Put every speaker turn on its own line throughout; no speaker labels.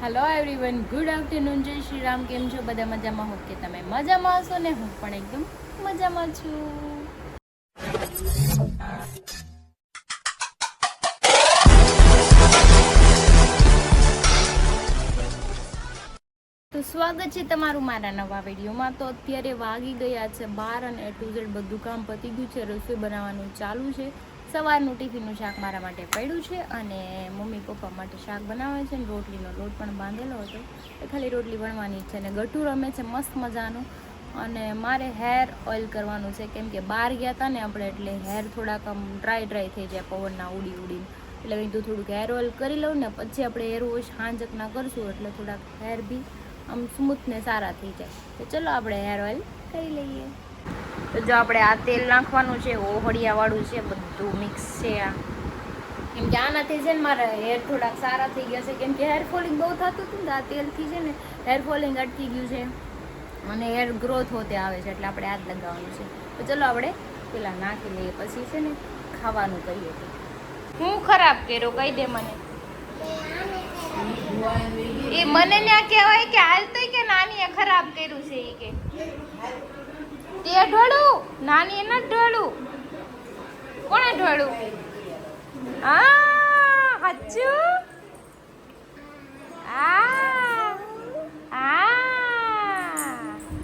Hello everyone, good afternoon, જય શ્રી રામ. કેમ છો બધા? મજામાં હો કે તમે મજામાં હશો ને? હું પણ એકદમ મજામાં છું. તો સ્વાગત છે તમારું મારા નવા વિડીયોમાં. તો અત્યારે વાગી ગયા છે 12 અને A to Z બધું કામ પતી ગયું છે. રસોઈ બનાવવાનું ચાલુ છે. સવારનું ટિફિનનું શાક મારા માટે પડ્યું છે અને મમ્મી પપ્પા માટે શાક બનાવે છે ને રોટલીનો લોટ પણ બાંધેલો હતો. એ ખાલી રોટલી વણવાની છે ને ગઠ્ઠું રમે છે મસ્ત મજાનું. અને મારે હેર ઓઇલ કરવાનું છે કેમ કે બહાર ગયા હતા ને આપણે, એટલે હેર થોડાક આમ ડ્રાય થઈ જાય પવનના ઉડીને. એટલે કીધું થોડુંક હેર ઓઇલ કરી લઉં ને પછી આપણે હેર વોશ હાંજકના કરશું એટલે થોડાક હેર બી આમ સ્મૂથ ને સારા થઈ જાય. તો ચલો આપણે હેર ઓઇલ કરી લઈએ. તો જો આપણે આ તેલ નાખવાનું છે, ઓહળિયાવાળું છે, બધું મિક્સ છે આ. કેમ કે આનાથી છે ને મારા હેર થોડાક સારા થઈ ગયા છે, કેમ કે હેર ફોલિંગ બહુ થતું હતું ને આ તેલથી છે ને હેર ફોલિંગ અટકી ગયું છે અને હેર ગ્રોથ હોતે આવે છે. એટલે આપણે આ જ લગાવવાનું છે. તો ચલો આપણે પેલા નાખી લઈએ પછી છે ને ખાવાનું કરીએ. હું ખરાબ કર્યો કહી દે મને. એ મને ના કહેવાય કે હાલ તો કે નાનીએ ખરાબ કર્યું છે. એ કે તે ઢોળું નાની એને ઢોળું. કોણે ઢોળું? હચ્ચુ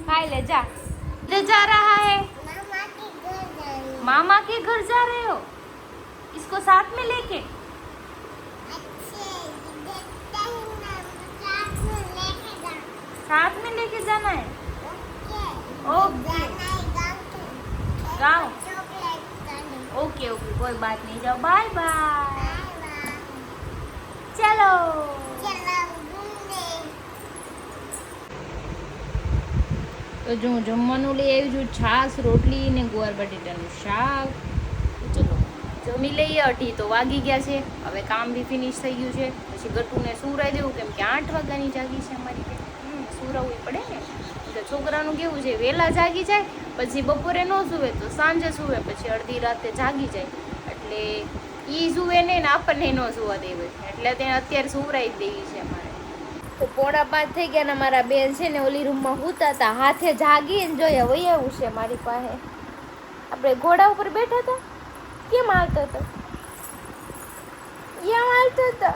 खाई ले जा. ले जा रहा है मामा के घर जा रहे हो? इसको साथ में लेके साथ में लेके जाना है. ओके गाँव. ओके ओके कोई बात नहीं, जाओ बाय बाय. चलो તો જો જમવાનું લઈ આવી છું, છાશ, રોટલી ને ગુવાર બટેટાનું શાક. ચલો જમી લઈએ. 8 તો વાગી ગયા છે. હવે કામ બી ફિનિશ થઈ ગયું છે. પછી ગટુને સુવરાઈ દેવું કેમ કે 8 વાગ્યાની જાગી છે અમારી. સુવરાવવી પડે ને. તો છોકરાનું કેવું છે, વહેલા જાગી જાય પછી બપોરે ન સૂવે તો સાંજે સૂવે, પછી અડધી રાતે જાગી જાય. એટલે એ સૂવે નહીં ને આપણને ન સૂવા દેવે, એટલે તેને અત્યારે સુવરાઈ જ દેવી છે અમારે. તો 4:30 થઈ ગયા ને મારા બેન છે ને ઓલી રૂમમાં સૂતા હતા, હાથે જાગીને જોઈએ વહી આવ્યું છે મારી પાસે. આપણે ઘોડા ઉપર બેઠા હતા, કેમ હાલતો હતો? કેમ હાલતો હતો?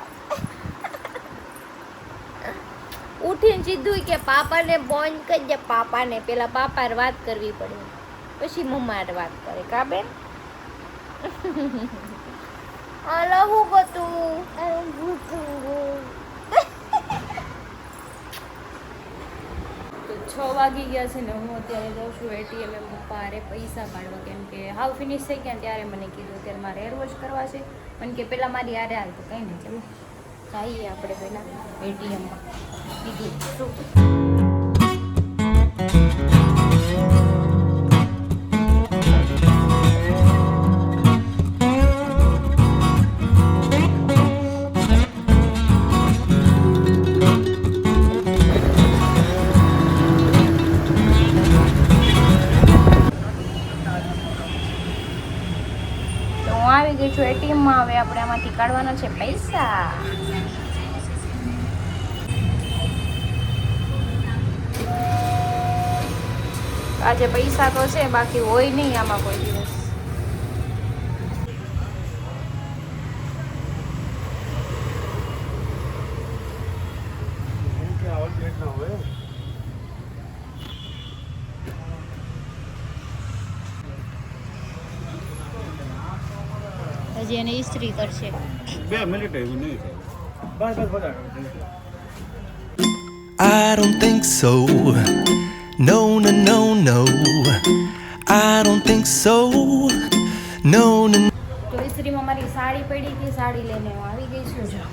ઉઠીને સીધું કે પાપાને ફોન કરી દે. પાપાને પેલા પાપાને વાત કરવી પડે પછી મમ્માને વાત કરે. કા બેન? હાલો હું ગતું તો 6 વાગી ગયા છે ને હું અત્યારે જાઉં છું ATM પપ્પા હારે પૈસા કાઢવા, કેમ કે હાવ ફિનિશ થઈ ગયા ત્યારે મને કીધું અત્યારે મારે હેર વોશ કરવા છે. મને કે પહેલાં મારી હારે હાલ. તો કંઈ નહીં, ચાલો જઈએ આપણે પહેલાં ATMમાં. કીધું શું આવી ગઈ છું ATMમાં. હવે આપણે આમાંથી કાઢવાના છે પૈસા. આજે પૈસા તો છે, બાકી હોય નહીં આમાં કોઈ દિવસ. હજી એને ઇસ્ત્રી કરશે.
2 મિનિટ એવું નહીં થાય. બસ.
I don't think so. No, no, no, no. I don't think so. No, no.
તો ઇસ્ત્રીમાં મારી સાડી પડી ગઈ, સાડી લઈને હું આવી ગઈ છું. જો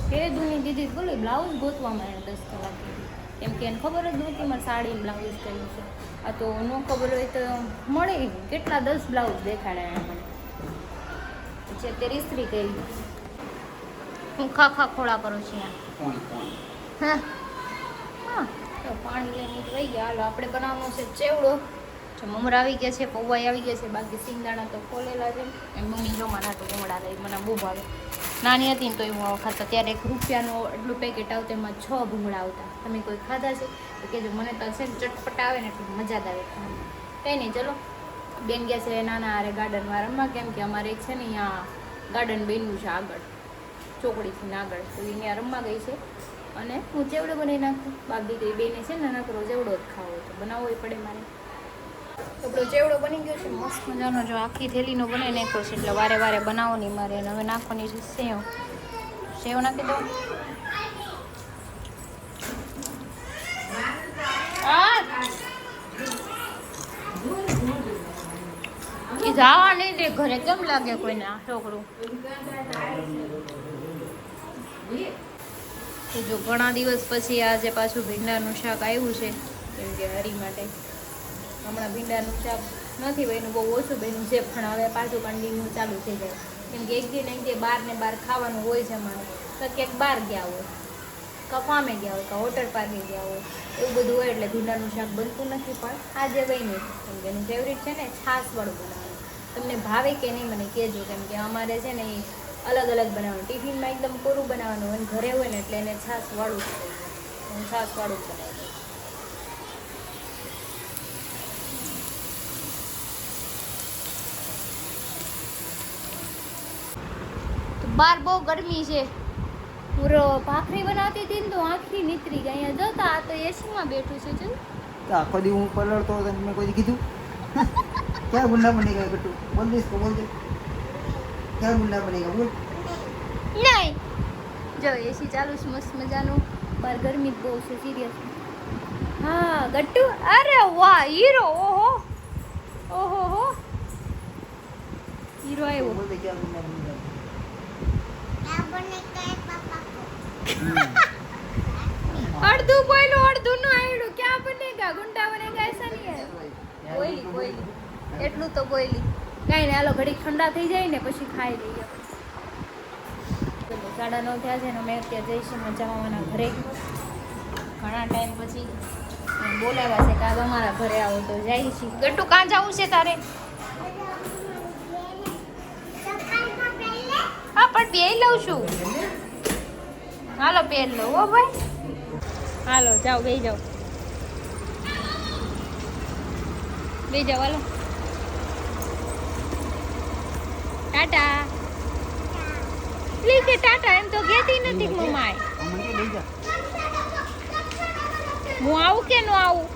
કે દુની દીદી બોલે બ્લાઉઝ ગોતવામાં એને 10 કલાક કરી, કેમ કે એને ખબર જ નહોતી મારે સાડી બ્લાઉઝ કર્યું છે. આ તો ન ખબર હોય તો મળે કેટલા 10 બ્લાઉઝ દેખાડ્યા એને મને. પછી અત્યારે ઇસ્ત્રી કરી. હું ખા ખોળા કરું છું હા હા. તો પાણી લઈને વહી ગયા. હાલો આપણે બનાવવાનો છે ચેવડો. મમરા આવી ગયા છે, પૌવાઈ આવી ગયા છે, બાકી સિંગદાણા તો ખોલેલા છે. એમ મમ્મી જો મારા તો મમરા લઈ મને બહુ ભાવે. નાની હતી ને તો હું ખાતા ત્યારે 1 રૂપિયાનો એટલું પેકેટ આવતું એમાં 6 ભૂંગળા આવતા. તમે કોઈ ખાધા છે તો કહેજો. મને તો છે ને ચટપટા આવે ને એટલું મજા જ આવે ખાવાની. કંઈ નહીં, ચલો બેન ગયા છે નાના હારે ગાર્ડનમાં રમવા, કેમ કે અમારે એક છે ને અહીંયા ગાર્ડન બન્યું છે આગળ ચોકડીથી આગળ, તો એ ત્યાં રમવા ગઈ છે. અને હું ચેવડો બનાવી નાખું. બાકી તો એ બેને છે ને નકરો ચેવડો જ ખાવો તો બનાવવો પડે મારે. આપણો ચેવડો બની ગયો છે મસ્ત મજાનો. જો આખી થેલીનો બનાવી નાખ્યો છે એટલે વારે વારે બનાવો નહીં મારે. અને હવે નાખવાની છે સેવ. સેવ નાખી દો. એ જવા નહીં દે ઘરે. કેમ લાગે કોઈને આ છોકરું? તો જો ઘણા દિવસ પછી આજે પાછું ભીંડાનું શાક આવ્યું છે, કેમ કે હરી માટે હમણાં ભીંડાનું શાક નથી બન્યું, બહુ ઓછું બન્યું છે. પણ હવે પાછું કન્ટિન્યુ ચાલુ થઈ જાય, કેમ કે એક દી બહાર ને બહાર ખાવાનું હોય છે અમારે. તો ક્યાંક બહાર ગયા હોય, કાં ફામે ગયા હોય, કાં હોટલ પાર્કે ગયા હોય, એવું બધું હોય એટલે ભીંડાનું શાક બનતું નથી. પણ આજે બન્યું કેમ કે એનું ફેવરિટ છે ને છાશવાળું બનાવવાનું. તમને ભાવે કે નહીં મને કહેજો, કેમ કે અમારે છે ને એ અલગ અલગ બનાવવાનું. ટિફિનમાં એકદમ કોરું બનાવવાનું હોય, ઘરે હોય ને એટલે એને છાશવાળું જ થાય. હું છાશવાળું જ બનાવી દઉં. બહાર બહુ ગરમી છે. પૂરો ભાખરી બનાવતી હતી ને તો આખી નીતરી ગઈ. અહીંયા જોતા આ તો એસીમાં બેઠું છે. જો
આખો દી હું પલળતો હતો, મેં કોઈ કીધું ક્યાં ગુંડા બની ગયા? કટુ બોલ દઈશ તો બોલ દે, ક્યાં ગુંડા બની ગયા? બોલ.
નહીં, જો એસી ચાલુ છે મસ્ત મજાનું. બહાર ગરમી બહુ છે સિરિયસ. હા ગટ્ટુ, અરે વાહ હીરો. ઓહો ઓહો હો, હીરો આવ્યો.
બોલ દે ક્યાં ગુંડા બની ગયા?
અડધું બોલ્યું અડધું નું આયડું. ક્યાં બનેગા? ગુંડા બનેગા એસા નહીં હે. બોલી એટલું તો બોલી. કાંઈ નહીં, હાલો ઘડી ઠંડા થઈ જાય ને પછી ખાઈ લઈએ. 9:30 થયા છે ને અમે અત્યારે જઈશું મજા મામાના ઘરે. ઘણા ટાઈમ પછી બોલાવ્યા છે કે આ અમારા ઘરે આવો તો જાય છે. ગટ્ટુ કાં જવું છે તારે? હા પણ પહેરી લઉં છું. હાલો પહેરી લઉં હો ભાઈ. હાલો જાઓ, બેસી જાઓ, બેસી જાઓ. હાલો ટાટા. કે ટાટા એમ તો કહેતી નથી મમ્માએ. હું આવું કે ન આવું?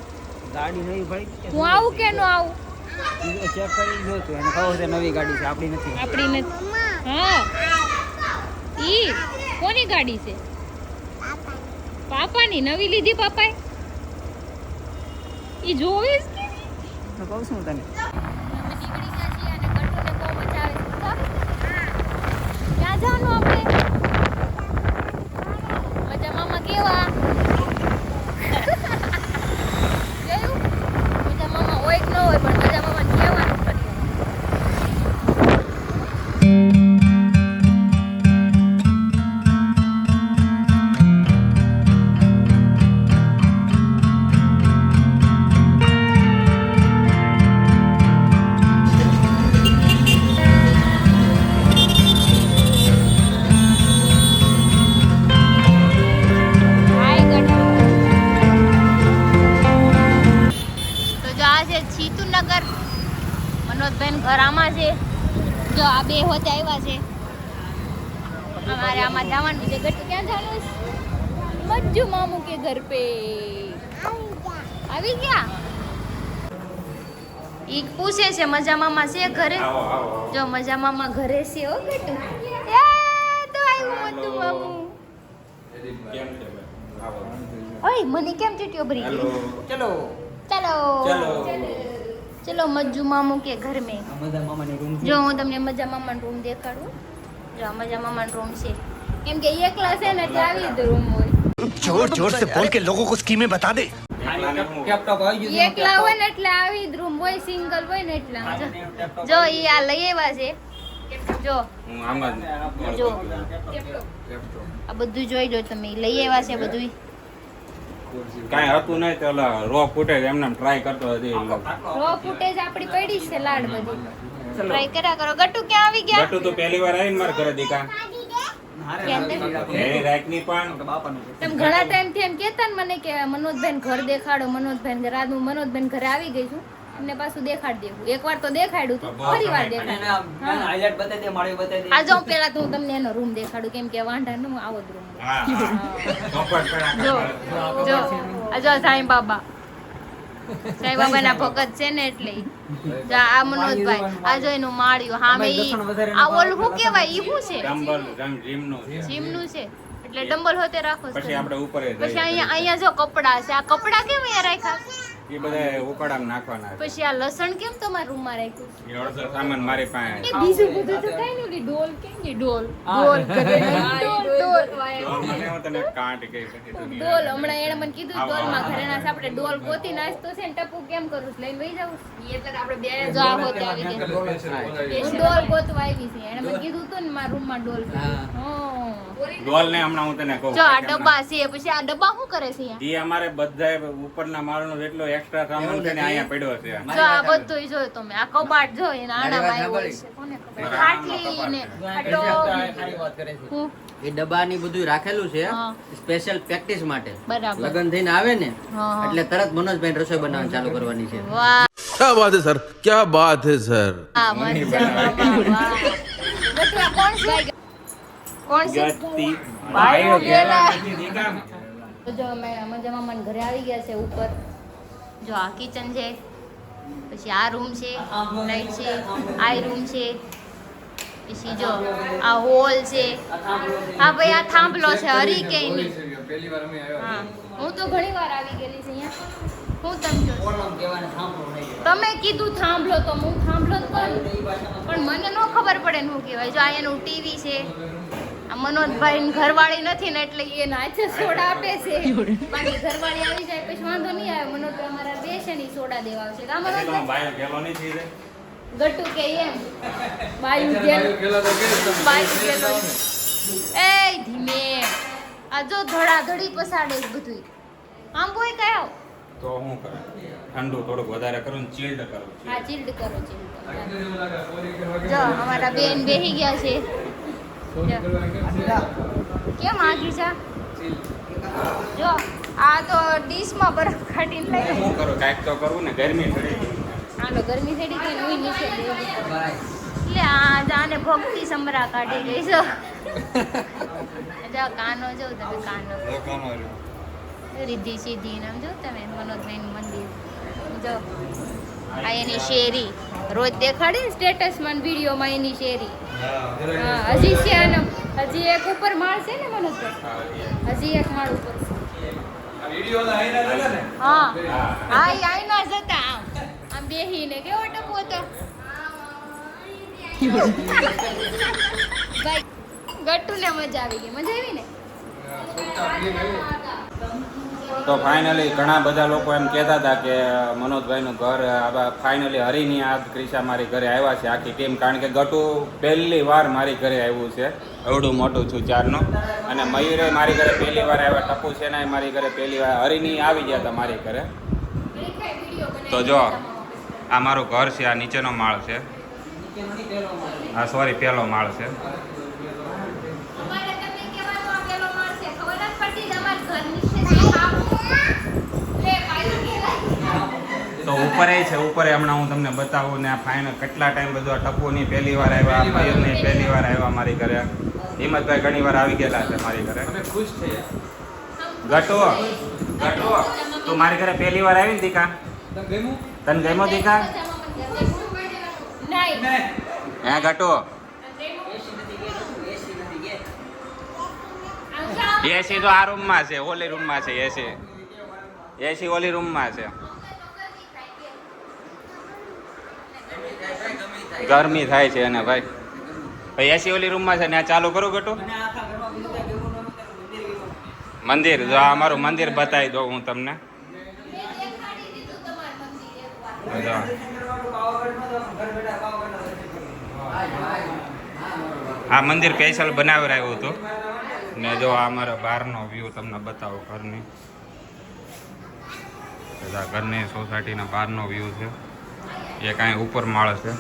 ગાડી નહીં ભાઈ,
હું આવું કે ન આવું?
ચેક કરી જો તું, એને ખબર છે નવી ગાડી છે, આપણી નથી.
આપણી નથી. હા, ઈ કોની ગાડી છે? પાપાની. નવી લીધી પાપાએ? ઈ જોવીશ કે
હું કહું છું તને.
ક્યાં જવાનું આપણે? મજા મામા કેવા? જોયું? મજા મામા હોય કે ન હોય, પણ મજા મામા કહેવાનું પડે. મનોજબેન ઘર આમાં છે. જો આ બે હોતે આવ્યા છે. અમારે આમાં જવાનું છે. ગટ્ટુ ક્યાં જવાનું છે? મજ્જુ મામુ કે ઘર પે. આવી ગયા? ઈ પૂછે છે મજા મામા છે ઘરે? જો મજા મામા ઘરે છે. ઓ ગટ્ટુ એ તો આવ્યું મજ્જુ મામુ. ઓય મને કેમ ચીટિયો ભરી ગઈ?
ચલો
ચલો ચલો મજ્જુ મામુ કે ઘર મેં.
મજા મામાની રૂમ
જો હું તમને મજા મામાનો રૂમ દેખાડું. જો આ મજા મામાનો રૂમ છે. કેમ કે એકલા છે ને એટલે આવી જ રૂમ હોય.
जोर जोर से बोल के लोगों को स्कीमें बता दे.
લેપટોપ આવી ગયું.
એકલા હોય ને એટલે આવી જ રૂમ હોય. સિંગલ હોય ને એટલે જો ઈ આ લઈ આવ્યા છે. જો જો આ બધું જોઈ લો તમે. લઈ આવ્યા છે બધું.
કાંઈ હતું નહીં તો રો ફૂટેજ એમને ટ્રાય કરતો હતી
રો ફૂટેજ આપણી પડી છે લાડ બધી ટ્રાય કર્યા કરો. ગટુ ક્યાં આવી ગયા?
ગટુ તો પહેલી વાર આવીને મારા ઘરે દીકા એ રાખની પણ
તમે ઘણા ટાઈમ થી એમ કહેતા ને મને કે મનોજભાઈ ઘર દેખાડો, મનોજભાઈ ઘર. આજ હું મનોજભાઈ ઘરે આવી ગઈ છું અને પાછું દેખાડી દેવું. એકવાર તો દેખાડ્યું હતું, ફરી વાર દેખાડ્યું. આ જો પેલા તો હું તમને એનો રૂમ દેખાડું, કેમ કે વાંઢા નો આવો જ રૂમ. જો જો આ જો સાંઈ બાબા, સાંઈ બાબા ના ભગત છે ને એટલે જો આ મનોજભાઈ આ જો એનું માળ્યું હા મેં આ ઓલું શું કહેવાય ઈ શું છે?
ડમ્બલ જીમનું
જીમનું છે એટલે ડમ્બલ હોતે રાખો છો.
પછી આપણે ઉપર
પછી અહીંયા જો કપડા છે, આ કપડા કેમ અહીંયા રાખ્યા?
એ બધા ઉકળામાં નાખવાના
પછી આ લસણ કેમ તમારા રૂમમાં રાખ્યું?
એ અડધો સામાન મારી પાસે
એ બીજું બધું તો કઈ નહીં. ડોલ કેમ કે ડોલ ડોલ કરે ડોલ
મને તને કાંટ કે પછી તું
ડોલ હમણાં એને મને કીધું ડોલમાં ઘરેણા છે આપણે ડોલ ગોતી નાસ્તો છે ને ટપુ કેમ કરું છું લઈને વહી જાવું એટલે આપણે બે જો આ હોતે આવી ગઈ હું ડોલ ગોતવા આવી છે. એને મને કીધું હતું ને મારા રૂમમાં ડોલ
ડોલ ને હમણાં હું તને કહું
જો આ ડબ્બા છે. પછી આ ડબ્બા શું કરે છે અહીંયા?
એ અમારે બધા ઉપરના માળનો જેટલો એક્સ્ટ્રા સામાન છે ને અહીંયા પડ્યો છે
જો આ બધું જોયું તમે. આ કબાટ જો એના આડામાં આવ્યો છે. કોને ખબર? ખાટલી ને હું
એ ડબ્બાની બધું રાખેલું છે
હા.
સ્પેશિયલ પ્રેક્ટિસ માટે.
બરાબર.
લગન થઈને આવે ને
હા.
એટલે તરત મનોજભાઈ રસોઈ બનાવવાનું ચાલુ કરવાની છે.
વાહ
क्या बात है सर, क्या बात है सर.
આ મજા વાહ. ગટુ આ કોણ છે? કોણ છે?
ગતિ
ભાઈઓ ગેલા.
દીકા
તો જો અમે મજામાં મને ઘરે આવી ગયા છે ઉપર. જો આ કિચન છે, પછી આ રૂમ છે, લાઈટ છે, આ રૂમ છે, પછી જો આ હોલ છે. હા ભાઈ આ થાંભલો છે હરિકેની. હા હું તો ઘણી વાર આવી ગયેલી છે અહીંયા. હું તમે તમે કીધું થાંભલો તો હું થાંભલો જ કરું પણ મને ન ખબર પડે ને શું કહેવાય. જો આ એનું ટીવી છે. આ મનોજભાઈ ઘરવાળી નથી ને એટલે એ નાચે સોડા આપે છે. બાકી ઘરવાળી આવી જાય પછી વાંધો નહીં આવે. મનોજભાઈ અમારા બે છે ની સોડા દેવા આવશે. કા મનોજભાઈ?
ભાઈ ગેલો નહીં થઈ જાય
ગટુ કે એમ બાયુ ગેલો બાયુ ગેલો. એ ધીમે આ જો ધડાધડી પસાડે છે બધું. આમ બોય કયો
તો હું કરે ઠંડુ થોડુંક વધારે કરું ને ચીલ્ડ કરું
હા ચીલ્ડ કરો ચીલ્ડ. જો અમારા બેન બેહી ગયા છે. જો. કેમ આગી જા? જો આ તો ડીશમાં બરફ કાઢીને લઈ
હું કરું કાંઈક તો કરવું ને ગરમી થઈ
આનો ગરમી થઈ ગઈ હું નીચે બેહી. એટલે આ જાને ભક્તિ સમરા કાઢી ગઈ છો. જો કાનો જો તમે કાનો રીધી સીધી નામ જો તમે મનોજભાઈનું મંદિર જો. આ એની શેરી રોજ દેખાડી ને સ્ટેટસમાં વિડીયોમાં એની શેરી. હા હજી છે આનો હજી એક ઉપર માળ છે ને મનોજભાઈ? હજી એક માળ ઉપર છે. હા હા એ આઈના જ હતા. આમ આમ બેહીને કેવો ટપો હતો ભાઈ. ગટ્ટુને મજા આવી ગઈ. મજા આવી ને?
તો ફાઇનલી ઘણા બધા લોકો એમ કહેતા હતા કે મનોજભાઈનું ઘર ફાઇનલી હરીની આ ક્રિશા મારી ઘરે આવ્યા છે આખી ટીમ. કારણ કે ગટુ પહેલી વાર મારી ઘરે આવ્યું છે એવડું મોટું છું ચારનું. અને મયુરે મારી ઘરે પહેલી વાર આવ્યા. ટપુ સેનાએ મારી ઘરે પહેલી વાર. હરીની આવી ગયા હતા મારી ઘરે. તો જો આ મારું ઘર છે. આ નીચેનો માળ છે. આ સોરી પહેલો માળ છે. તો ઉપરે છે ઉપરે હમણાં હું તમને બતાવું ને આ ફાઇનલ કેટલા ટાઈમ બધું આ ટપુની પહેલી વાર આવ્યા, મયુરની પહેલી વાર આવ્યા મારી ઘરે. હિંમતભાઈ ઘણી વાર આવી ગયેલા છે મારી ઘરે. ખુશ થઈ ગટુ ગટુ તું મારી ઘરે પહેલી વાર આવી ને દીકા? તને ગમ્યો દીકા? હે ગટુ? એસી તો આ રૂમમાં છે, ઓલી રૂમમાં છે એસી. એસી ઓલી રૂમમાં છે. ગરમી થાય છે એને ભાઈ. ભાઈ એસી ઓલી રૂમમાં છે ને આ ચાલુ કરું ગટુ? મંદિર જો આ અમારું મંદિર બતાવી દઉં હું તમને. આ મંદિર સ્પેશિયલ બનાવી રહ્યું હતું ને જો આ અમારા બહારનો વ્યૂ તમને બતાવો ઘરની. બધા ઘરની સોસાયટીના બહારનો વ્યૂ છે. એક અહીં ઉપર માળ છે,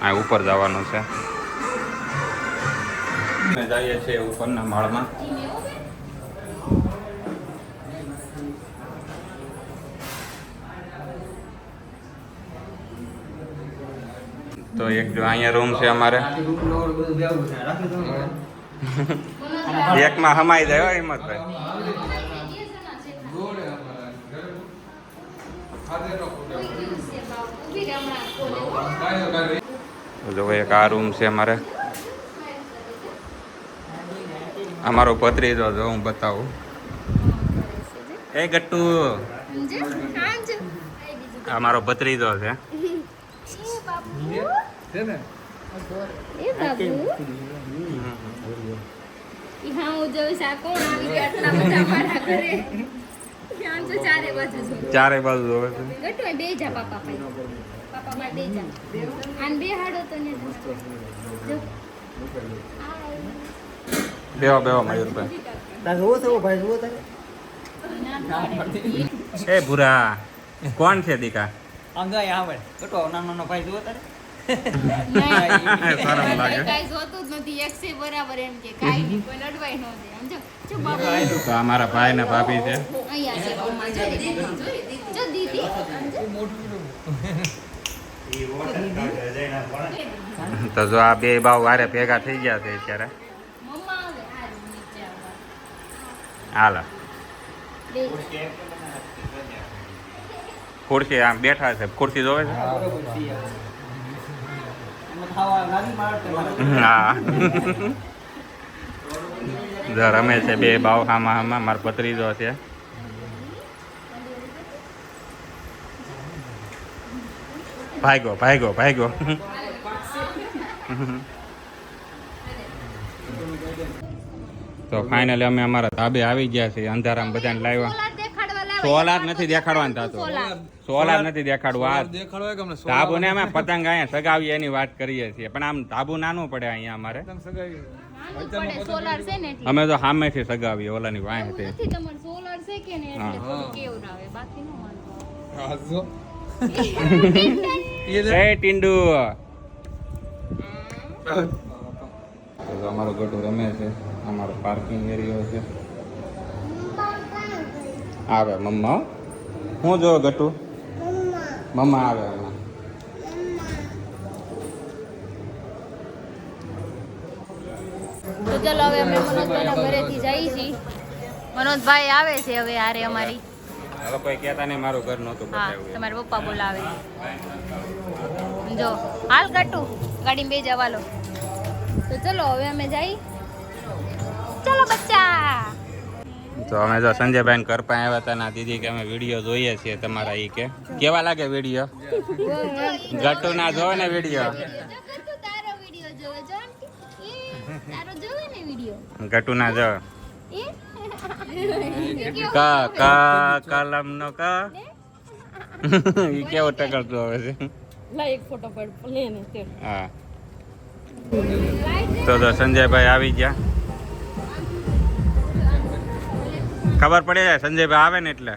અહીં ઉપર જવાનું છે. અમે જઈએ છીએ ઉપરના માળમાં. તો એક જો અહીંયા રૂમ છે અમારે, એકમાં હમાઈ જાય હો હિંમતભાઈ. જો એક આ રૂમ છે અમારે. અમારો ભત્રીજો જો હું બતાવું. એ ગટ્ટુ, અમારો ભત્રીજો છે. ચારે બાજુ જોવે છે. બેહો બેહો મયુરભાઈ.
તારે જોવો છે ભાઈ, જોવો તારે
એ ભૂરા કોણ છે દીકા?
અંગાઈ આવે કટો નાનો નાનો ભાઈ જોવો તારે
શરમ લાગે. તો આ મારા ભાઈ ને ભાભી છે. તો જો આ બે ભાવ વારે ભેગા થઈ ગયા છે અત્યારે. હાલો ખુરશી આમ બેઠા છે. ખુરશી જોવે છે. હા જો રમે છે બે ભાવ હામાં હામાં. મારો ભત્રીજો છે. ભાગ્યો ભાગ્યો ભાગ્યો. તો ફાઇનલી અમે અમારા ધાબે આવી ગયા છીએ. અંધારામાં બધાને લાવ્યા. સોલાર નથી દેખાડવાનું થતો. સોલાર નથી દેખાડવું. આ ધાબુ ને અમે પતંગ અહીંયા સગાવીએ એની વાત કરીએ છીએ, પણ આમ ધાબુ નાનું પડે અહીંયા અમારે. અમે તો સામેથી સગાવીએ ઓલાની વાંહે. એ ટીંડુ અમારો ગટુ રમે છે. અમારો પાર્કિંગ એરિયો છે. આવે મમ્મા. હું જો ગટુ મમ્મા આવે.
તો ચાલો હવે અમે મનોજભાઈના ઘરેથી જઈએ છીએ. મનોજભાઈ આવે છે હવે હારે અમારી.
હવે કોઈ કહેતા નહીં મારું ઘર નહોતું
હા,
બતાવ્યું.
તમારા પપ્પા બોલાવે. જો હાલ કાટુ ગાડીમાં બે જવા લો. તો ચલો હવે અમે જઈ. ચલો બચ્ચા.
તો અમે જો સંજયભાઈ ઘર પાસે આવ્યા હતા. ના દીદી કે અમે વિડીયો જોઈએ છીએ તમારા. ઈ કે કેવા લાગે વિડીયો? ગટ્ટુ ના જોવે ને વિડીયો. ગટ્ટુ ના જો. ક ક કલમ નો ક. ઈ કેવો ટકરતો હવે છે. હા તો સંજયભાઈ આવી ગયા. ખબર પડી જાય સંજયભાઈ આવે ને એટલે.